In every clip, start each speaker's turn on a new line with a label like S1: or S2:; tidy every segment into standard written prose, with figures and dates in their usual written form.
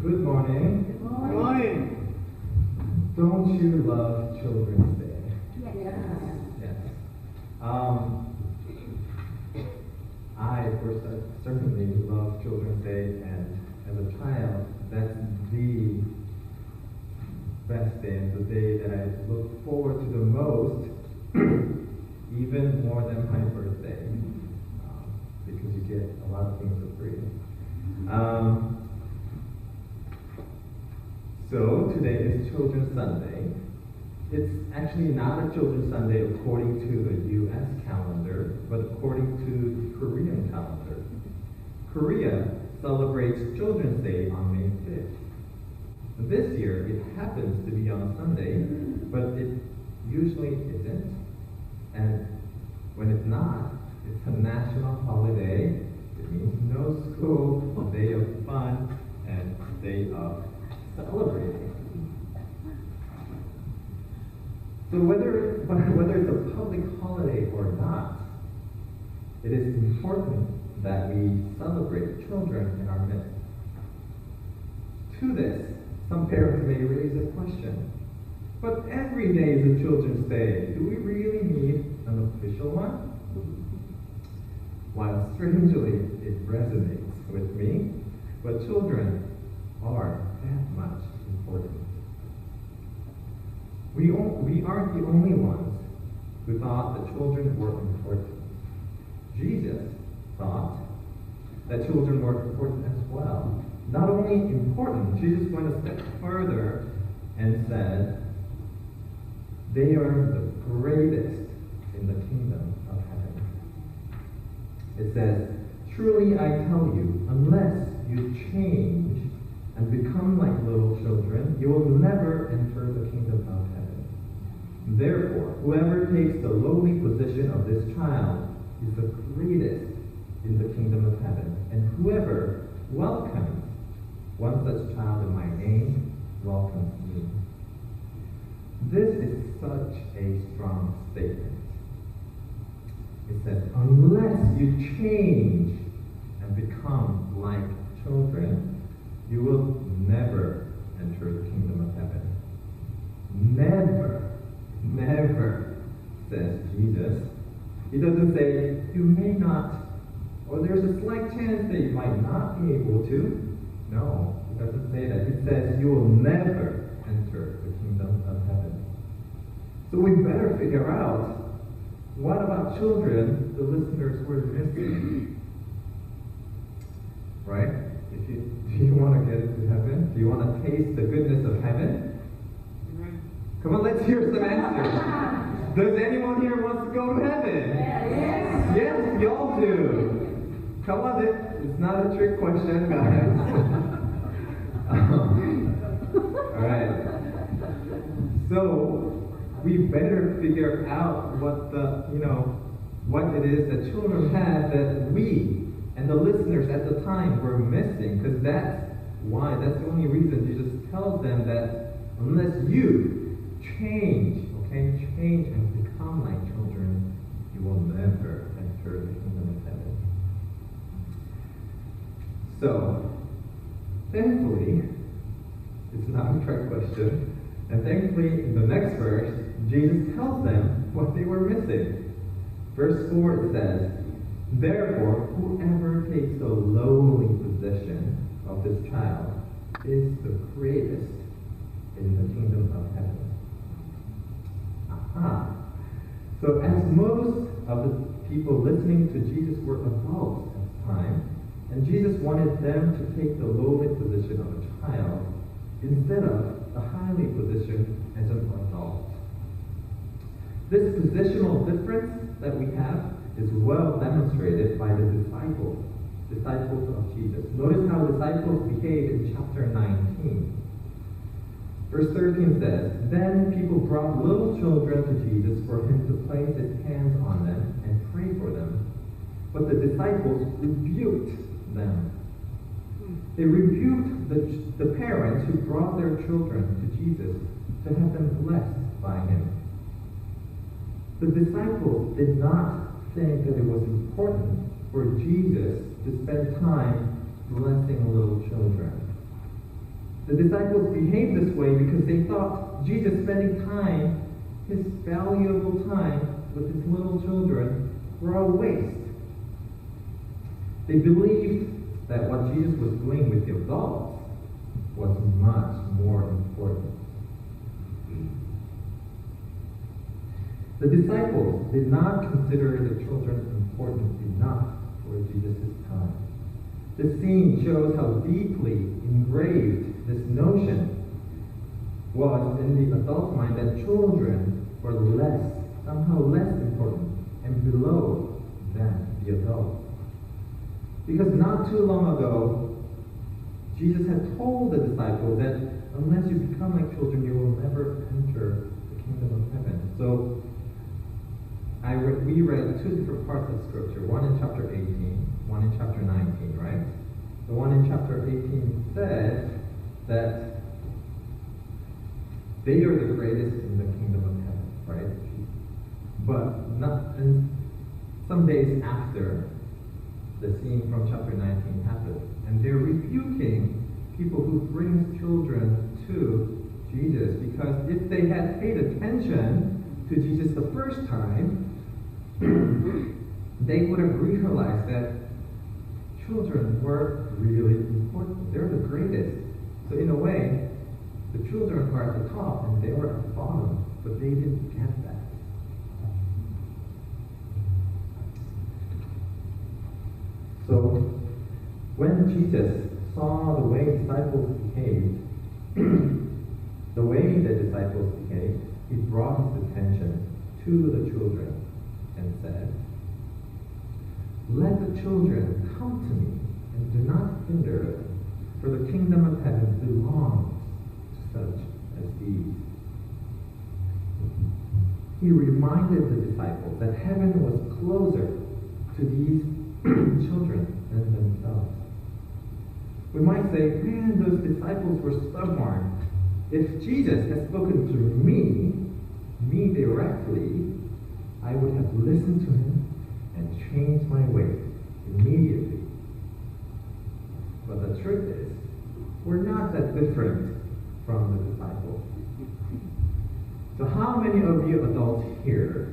S1: Good morning.
S2: Good morning.
S1: Don't you love Children's Day?
S2: Yes.
S1: Yes. I certainly love Children's Day, and as a child, that's the best day and the day that I look forward to the most, even more than my birthday, because you get a lot of things for free. So today is Children's Sunday. It's actually not a Children's Sunday according to the U.S. calendar, but according to the Korean calendar. Korea celebrates Children's Day on May 5th. This year it happens to be on Sunday, but it usually isn't. And when it's not, it's a national holiday. It means no school, a day of fun, and a day of celebrating. So whether it's a public holiday or not, it is important that we celebrate children in our midst. To this, some parents may raise a question. But every day is a Children's Day. Do we really need an official one? While strangely it resonates with me, but children are that much important. We aren't the only ones who thought that children were important. Jesus thought that children were important as well. Not only important, Jesus went a step further and said, they are the greatest in the kingdom of heaven. It says, truly I tell you, unless you change and become like little children, you will never enter the kingdom of heaven. Therefore, whoever takes the lowly position of this child is the greatest in the kingdom of heaven. And whoever welcomes one such child in my name welcomes me. This is such a strong statement. It says, unless you change and become like children, you will never enter the kingdom of heaven. Never, never, says Jesus. He doesn't say, you may not, or there's a slight chance that you might not be able to. No, he doesn't say that. He says, you will never enter the kingdom of heaven. So we better figure out, what about children the listeners were missing? Right? Do you want to get into heaven? Do you want to taste the goodness of heaven? Come on, let's hear some answers. Does anyone here want to go to heaven? Yes. Yes, y'all do. Come on, it's not a trick question, guys. All right. So we better figure out what it is that children have that we and the listeners at the time were missing, because that's the only reason Jesus tells them that unless you change and become like children, you will never enter the kingdom of heaven. So, thankfully, it's not a trick question, and thankfully in the next verse, Jesus tells them what they were missing. Verse 4 it says, therefore, whoever takes the lowly position of this child is the greatest in the kingdom of heaven. Aha. So as most of the people listening to Jesus were adults at the time, and Jesus wanted them to take the lowly position of a child instead of the highly position as an adult. This positional difference that we have is well demonstrated by the disciples of Jesus. Notice how disciples behave in chapter 19. Verse 13 says, then people brought little children to Jesus for him to place his hands on them and pray for them. But the disciples rebuked them. They rebuked the parents who brought their children to Jesus to have them blessed by him. The disciples did not think that it was important for Jesus to spend time blessing little children. The disciples behaved this way because they thought Jesus spending time, his valuable time with his little children, were a waste. They believed that what Jesus was doing with the adults was much more important. The disciples did not consider the children important enough for Jesus' time. This scene shows how deeply engraved this notion was in the adult mind that children were somehow less important and below than the adults. Because not too long ago, Jesus had told the disciples that unless you become like children, you will never enter the kingdom of heaven. So we read two different parts of Scripture, one in chapter 18, one in chapter 19, right? The one in chapter 18 says that they are the greatest in the kingdom of heaven, right? But and some days after, the scene from chapter 19 happened, and they're rebuking people who bring children to Jesus, because if they had paid attention to Jesus the first time, they would have realized that children were really important. They're the greatest. So in a way, the children are at the top and they were at the bottom, but they didn't get that. So when Jesus saw the way disciples behaved, the way the disciples behaved, he brought his attention to the children and said, "Let the children come to me and do not hinder them, for the kingdom of heaven belongs to such as these." He reminded the disciples that heaven was closer to these children than themselves. We might say, man, those disciples were stubborn. If Jesus had spoken to me directly, I would have listened to him and changed my way immediately. But the truth is, we're not that different from the disciples. So how many of you adults here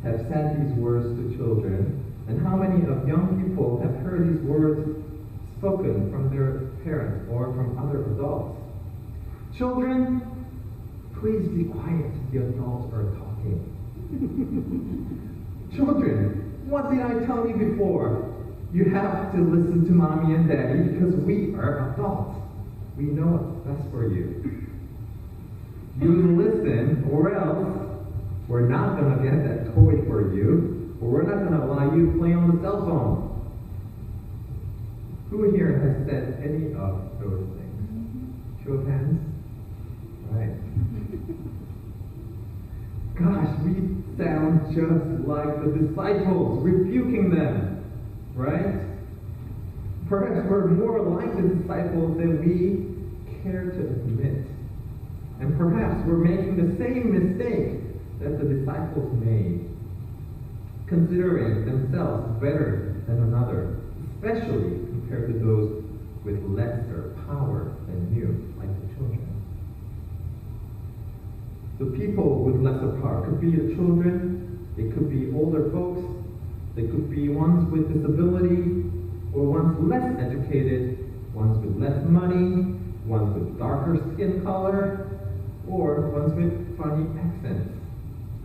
S1: have said these words to children, and how many of young people have heard these words spoken from their parents or from other adults? Children, please be quiet, the adults are talking. Children, what did I tell you before? You have to listen to mommy and daddy because we are adults. We know what's best for you. You listen, or else we're not going to get that toy for you, or we're not going to allow you to play on the cell phone. Who here has said any of those things? Show of hands? Right. Gosh, we sound just like the disciples, rebuking them, right? Perhaps we're more like the disciples than we care to admit. And perhaps we're making the same mistake that the disciples made, considering themselves better than another, especially compared to those with lesser power than you, like the children. The people with lesser power could be the children, it could be older folks, they could be ones with disability, or ones less educated, ones with less money, ones with darker skin color, or ones with funny accents.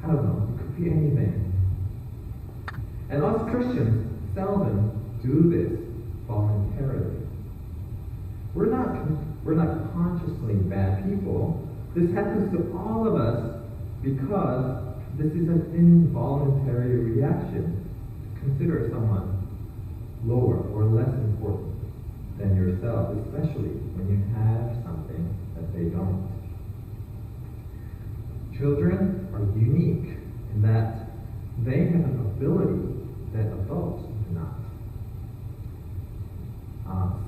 S1: I don't know, it could be anything. And us Christians seldom do this voluntarily. We're not consciously bad people. This happens to all of us because this is an involuntary reaction to consider someone lower or less important than yourself, especially when you have something that they don't. Children are unique in that they have an ability that adults do not.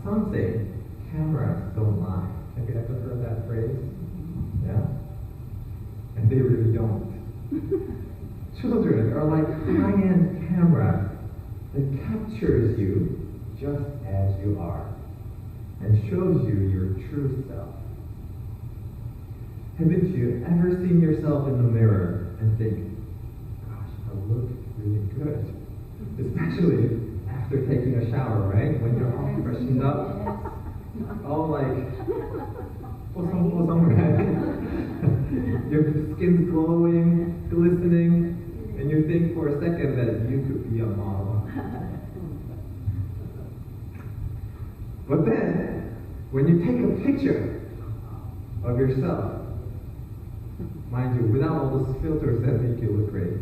S1: Some say cameras don't lie. Have you ever heard that phrase? Yeah? And they really don't. Children are like high-end camera that captures you just as you are and shows you your true self. Haven't you ever seen yourself in the mirror and think, gosh, I look really good? Especially after taking a shower, right? When you're all freshened up, all like, right? Your skin's glowing, glistening, and you think for a second that you could be a model. But then, when you take a picture of yourself, mind you, without all those filters that make you look great,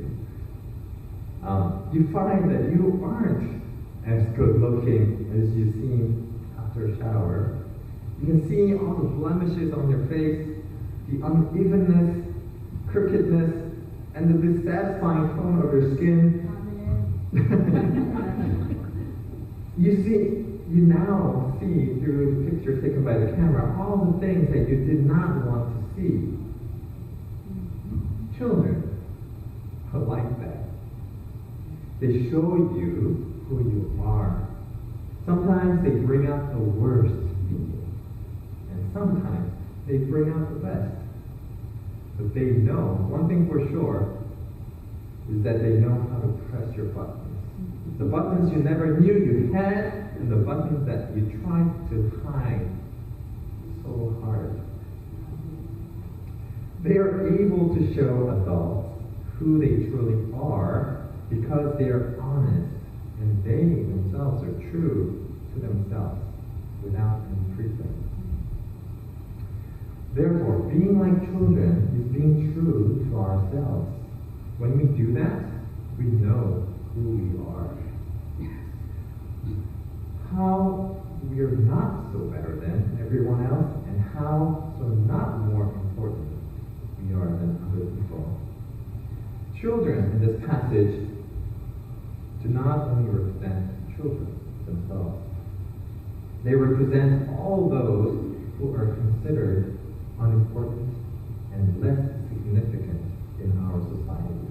S1: you find that you aren't as good looking as you seem after a shower. You can see all the blemishes on your face, the unevenness, crookedness, and the dissatisfying tone of your skin. You now see through the picture taken by the camera all the things that you did not want to see. Children are like that. They show you who you are. Sometimes they bring out the worst in you, and sometimes they bring out the best. But they know, one thing for sure, is that they know how to press your buttons. The buttons you never knew you had, and the buttons that you tried to hide so hard. They are able to show adults who they truly are because they are honest and they themselves are true to themselves without any pretense. Therefore, being like children is being true to ourselves. When we do that, we know who we are. How we are not so better than everyone else, and how so not more important we are than other people. Children in this passage do not only represent children themselves. They represent all those who are considered unimportant and less significant in our society.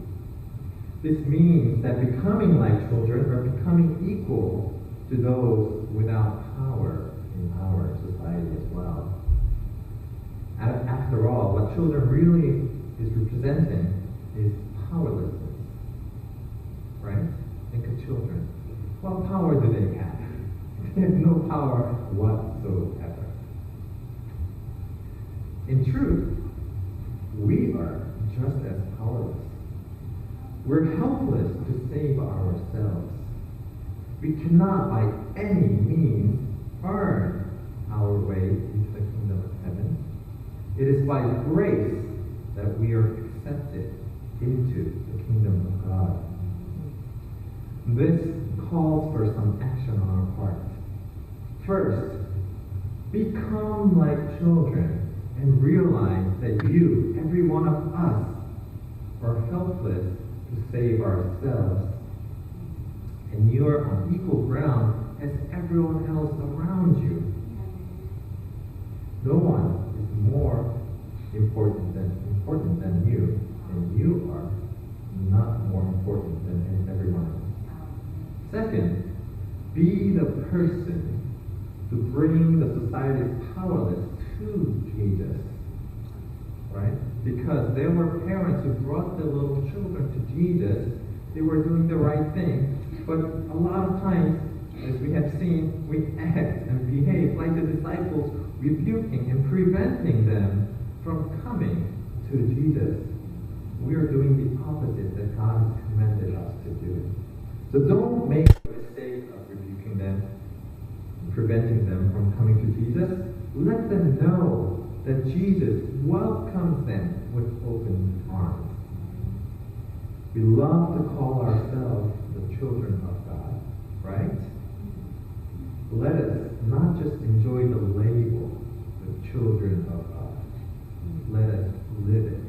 S1: This means that becoming like children or becoming equal to those without power in our society as well. After all, what children really is representing is powerlessness. Right? Think of children. What power do they have? They have no power whatsoever. In truth, we are just as powerless. We're helpless to save ourselves. We cannot by any means earn our way into the kingdom of heaven. It is by grace that we are accepted into the kingdom of God. This calls for some action on our part. First, become like children and realize that you, every one of us, are helpless to save ourselves. And you are on equal ground as everyone else around you. No one is more important than you, and you are not more important than everyone else. Second, be the person to bring the society's powerless to Jesus. Right? Because there were parents who brought their little children to Jesus. They were doing the right thing. But a lot of times, as we have seen, we act and behave like the disciples, rebuking and preventing them from coming to Jesus. We are doing the opposite that God has commanded us to do. So don't make the mistake of rebuking them and preventing them from coming to Jesus. Let them know that Jesus welcomes them with open arms. We love to call ourselves the children of God, right? Let us not just enjoy the label, the children of God. Let us live it.